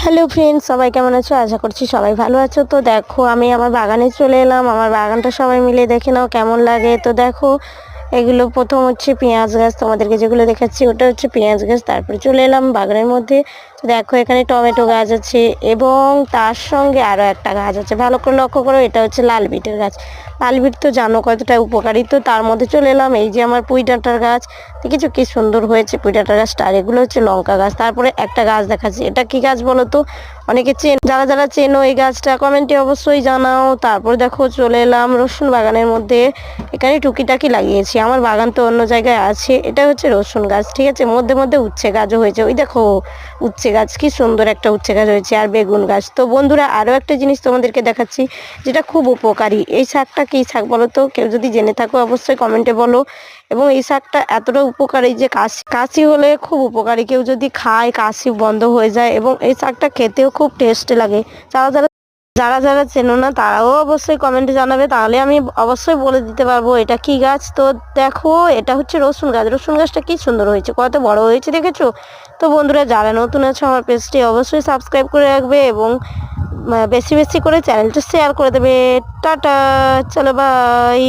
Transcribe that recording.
Hello friends, সবাই কেমন আছো? আশা করছি সবাই ভালো আছো। তো দেখো, আমি আমার বাগানে চলে এলাম। আমার বাগানটা সবাই মিলে দেখে নাও কেমন লাগে। তো দেখো, এগুলো প্রথম হচ্ছে পেঁয়াজ গাছ, তোমাদেরকে যেগুলো দেখাচ্ছি ওটা হচ্ছে পেঁয়াজ গাছ। তারপরে চলে এলাম বাগানের মধ্যে। তো দেখো, এখানে টমেটো গাছ আছে এবং তার সঙ্গে আরও একটা গাছ আছে। ভালো করে লক্ষ্য করো, এটা হচ্ছে লাল বিটের গাছ। লাল বিট তো জানো কতটা উপকারী। তো তার মধ্যে চলে এলাম, এই যে আমার পুঁই ডাঁটার গাছ। দেখেছো কি সুন্দর হয়েছে পুঁই ডাঁটার গাছটা। আর এগুলো হচ্ছে লঙ্কা গাছ। তারপরে একটা গাছ দেখাচ্ছি, এটা কি গাছ বলো তো? অনেকে যারা যারা চেনো এই গাছটা কমেন্টে অবশ্যই জানাও। তারপর দেখো, চলে এলাম রসুন বাগানের মধ্যে। এখানে টুকিটাকি লাগিয়েছি, আমার বাগান তো অন্য জায়গায় আছে। এটা হচ্ছে রসুন গাছ, ঠিক আছে। মধ্যে মধ্যে উচ্ছে গাছও হয়েছে, ওই দেখো উচ্ছে গাছ, কি সুন্দর একটা উচ্ছে গাছ হয়েছে। আর বেগুন গাছ। তো বন্ধুরা, আরও একটা জিনিস তোমাদেরকে দেখাচ্ছি যেটা খুব উপকারী। এই শাকটা কি শাক বলো তো? কেউ যদি জেনে থাকো অবশ্যই কমেন্টে বলো। এবং এই শাকটা এতটা উপকারী যে কাশি হলে খুব উপকারী, কেউ যদি খায় কাশি বন্ধ হয়ে যায়। এবং এই শাকটা খেতেও খুব টেস্ট লাগে। যারা যারা যারা যারা চেনো না তারাও অবশ্যই কমেন্টে জানাবে, তাহলে আমি অবশ্যই বলে দিতে পারবো এটা কি গাছ। তো দেখো, এটা হচ্ছে রসুন গাছ। রসুন গাছটা কি সুন্দর হয়েছে, কত বড় হয়েছে দেখেছো? তো বন্ধুরা, যারা নতুন আছে আমার পেজটি অবশ্যই সাবস্ক্রাইব করে রাখবে এবং বেশি বেশি করে চ্যানেলটা শেয়ার করে দেবে। টাটা, চলো বাই।